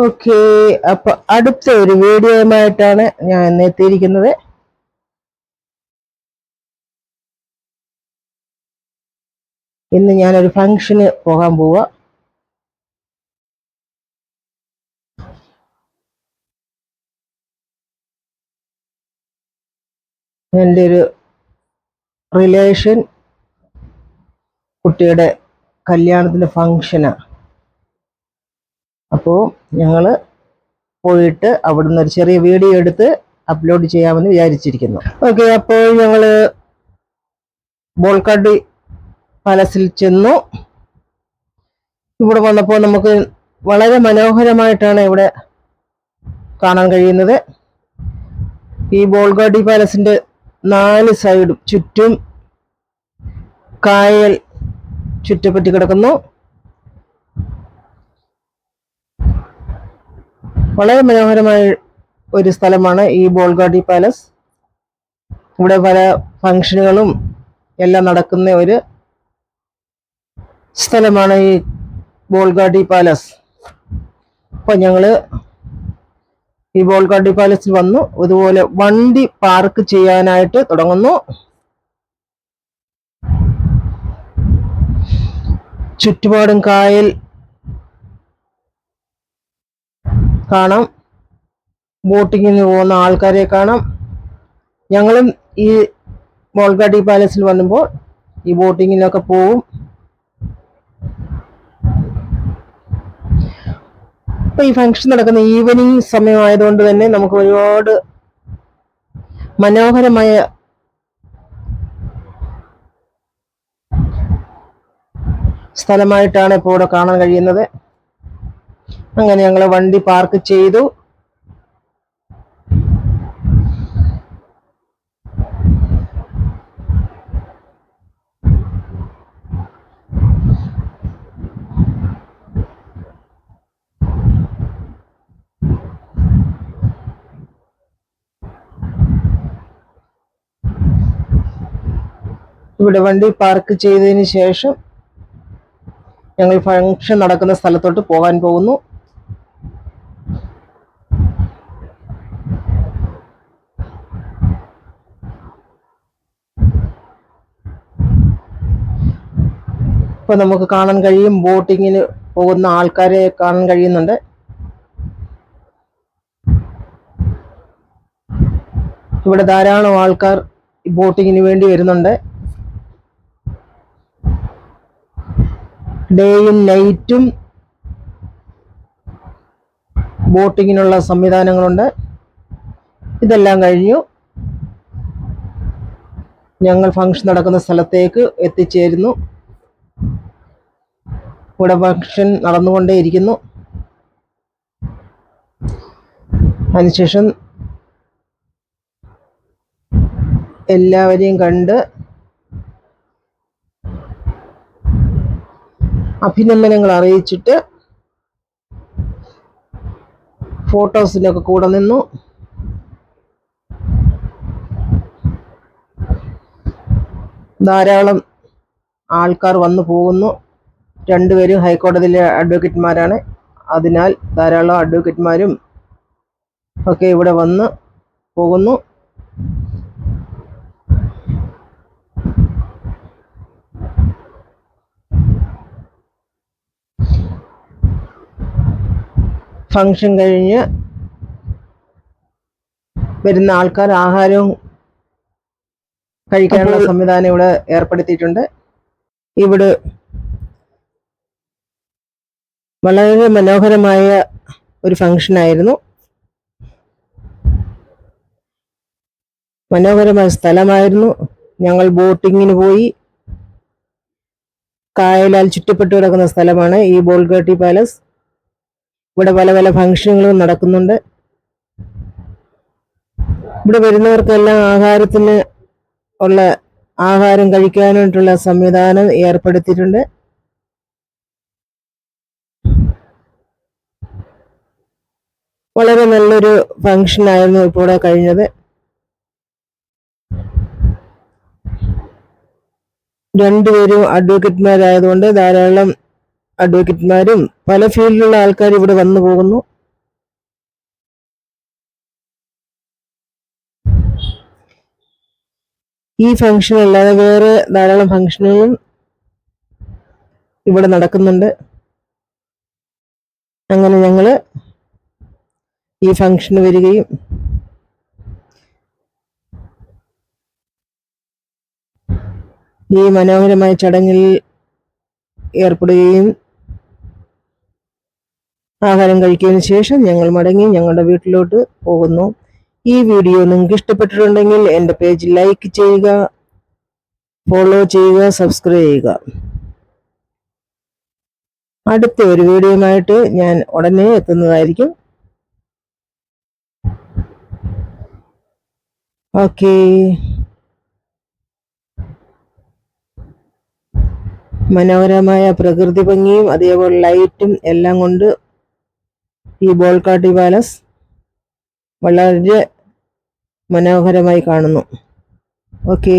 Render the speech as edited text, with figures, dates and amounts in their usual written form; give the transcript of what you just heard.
Okay, അപ്പൊ അടുത്ത ഒരു വീഡിയോയുമായിട്ടാണ് ഞാൻ ഇന്ന് എത്തിയിരിക്കുന്നത്. ഇന്ന് ഞാനൊരു ഫംഗ്ഷന് പോകാൻ പോവാ. എൻ്റെ ഒരു റിലേഷൻ കുട്ടിയുടെ കല്യാണത്തിന്റെ ഫംഗ്ഷനാ. അപ്പോൾ ഞങ്ങള് പോയിട്ട് അവിടുന്ന് ഒരു ചെറിയ വീഡിയോ എടുത്ത് അപ്ലോഡ് ചെയ്യാമെന്ന് വിചാരിച്ചിരിക്കുന്നു. ഓക്കെ, അപ്പോൾ ഞങ്ങള് ബോൾഗാട്ടി പാലസിൽ ചെന്നു. ഇവിടെ വന്നപ്പോൾ നമുക്ക് വളരെ മനോഹരമായിട്ടാണ് ഇവിടെ കാണാൻ കഴിയുന്നത്. ഈ ബോൾഗാട്ടി പാലസിന്റെ 4 സൈഡും ചുറ്റും കായൽ ചുറ്റപ്പറ്റി കിടക്കുന്നു. വളരെ മനോഹരമായ ഒരു സ്ഥലമാണ് ഈ ബോൾഗാട്ടി പാലസ്. ഇവിടെ പല ഫംഗ്ഷനുകളും എല്ലാം നടക്കുന്ന ഒരു സ്ഥലമാണ് ഈ ബോൾഗാട്ടി പാലസ്. അപ്പൊ ഞങ്ങള് ഈ ബോൾഗാട്ടി പാലസിൽ വന്നു. ഇതുപോലെ വണ്ടി പാർക്ക് ചെയ്യാനായിട്ട് തുടങ്ങുന്നു. ചുറ്റുപാടും കായൽ കാണാം. ബോട്ടിങ്ങിന് പോകുന്ന ആൾക്കാരെ കാണാം. ഞങ്ങളും ഈ ബോൾഗാട്ടി പാലസിൽ വന്നുമ്പോൾ ഈ ബോട്ടിങ്ങിനൊക്കെ പോവും. ഇപ്പൊ ഈ ഫംഗ്ഷൻ നടക്കുന്ന ഈവനിങ് സമയമായതുകൊണ്ട് തന്നെ നമുക്ക് ഒരുപാട് മനോഹരമായ സ്ഥലമായിട്ടാണ് ഇപ്പോൾ ഇവിടെ കാണാൻ കഴിയുന്നത്. അങ്ങനെ ഞങ്ങൾ വണ്ടി പാർക്ക് ചെയ്തു. ഇവിടെ വണ്ടി പാർക്ക് ചെയ്തതിന് ശേഷം ഞങ്ങൾ ഫംഗ്ഷൻ നടക്കുന്ന സ്ഥലത്തോട്ട് പോകാൻ പോകുന്നു. ഇപ്പൊ നമുക്ക് കാണാൻ കഴിയും, ബോട്ടിങ്ങിന് പോകുന്ന ആൾക്കാരെ കാണാൻ കഴിയുന്നുണ്ട്. ഇവിടെ ധാരാളം ആൾക്കാർ ബോട്ടിങ്ങിന് വേണ്ടി വരുന്നുണ്ട്. ഡേയും നൈറ്റും ബോട്ടിങ്ങിനുള്ള സംവിധാനങ്ങളുണ്ട്. ഇതെല്ലാം കഴിഞ്ഞു ഞങ്ങൾ ഫംഗ്ഷൻ നടക്കുന്ന സ്ഥലത്തേക്ക് എത്തിച്ചേരുന്നു. ഇവിടെ ഫംഗ്ഷൻ നടന്നുകൊണ്ടേയിരിക്കുന്നു. അതിനുശേഷം എല്ലാവരെയും കണ്ട് അഭിനന്ദനങ്ങൾ അറിയിച്ചിട്ട് ഫോട്ടോസിനൊക്കെ കൂടെ നിന്നു. ധാരാളം ആൾക്കാർ വന്നു പോകുന്നു. രണ്ടുപേരും ഹൈക്കോടതിയിലെ അഡ്വക്കേറ്റ്മാരാണ്. അതിനാൽ ധാരാളം അഡ്വക്കേറ്റ്മാരും ഒക്കെ ഇവിടെ വന്ന് പോകുന്നു. ഫംഗ്ഷൻ കഴിഞ്ഞ് വരുന്ന ആൾക്കാർ ആഹാരവും കഴിക്കാനുള്ള സംവിധാനം ഇവിടെ ഏർപ്പെടുത്തിയിട്ടുണ്ട്. ഇവിടെ വളരെ മനോഹരമായ ഒരു ഫംഗ്ഷൻ ആയിരുന്നു. മനോഹരമായ സ്ഥലമായിരുന്നു. ഞങ്ങൾ ബോട്ടിങ്ങിന് പോയി. കായലാൽ ചുറ്റപ്പെട്ടു കിടക്കുന്ന സ്ഥലമാണ് ഈ ബോൾഗാട്ടി പാലസ്. ഇവിടെ പല പല ഫംഗ്ഷനുകളും നടക്കുന്നുണ്ട്. ഇവിടെ വരുന്നവർക്കെല്ലാം ആഹാരത്തിന് ഉള്ള ആഹാരം കഴിക്കാനായിട്ടുള്ള സംവിധാനം ഏർപ്പെടുത്തിയിട്ടുണ്ട്. വളരെ നല്ലൊരു ഫംഗ്ഷൻ ആയിരുന്നു ഇപ്പോൾ ഇവിടെ കഴിഞ്ഞത്. രണ്ടുപേരും അഡ്വക്കേറ്റ്മാരായതുകൊണ്ട് ധാരാളം അഡ്വക്കേറ്റ്മാരും പല ഫീൽഡിലുള്ള ആൾക്കാർ ഇവിടെ വന്നു പോകുന്നു. ഈ ഫംഗ്ഷൻ അല്ലാതെ വേറെ ധാരാളം ഫംഗ്ഷനുകളും ഇവിടെ നടക്കുന്നുണ്ട്. അങ്ങനെ ഞങ്ങൾ ഈ ഫംഗ്ഷന് വരികയും ഈ മനോഹരമായ ചടങ്ങിൽ ഏർപ്പെടുകയും ആഹാരം കഴിച്ചതിന് ശേഷം ഞങ്ങൾ മടങ്ങി ഞങ്ങളുടെ വീട്ടിലോട്ട് പോകുന്നു. ഈ വീഡിയോ നിങ്ങൾക്ക് ഇഷ്ടപ്പെട്ടിട്ടുണ്ടെങ്കിൽ എൻ്റെ പേജ് ലൈക്ക് ചെയ്യുക, ഫോളോ ചെയ്യുക, സബ്സ്ക്രൈബ് ചെയ്യുക. അടുത്ത ഒരു വീഡിയോയുമായിട്ട് ഞാൻ ഉടനെ എത്തുന്നതായിരിക്കും. ഓക്കേ. മനോഹരമായ പ്രകൃതി ഭംഗിയും അതേപോലെ ലൈറ്റും എല്ലാം കൊണ്ട് ഈ ബോൾഗാട്ടി പാലസ് വളരെ മനോഹരമായി കാണുന്നു. ഓക്കേ.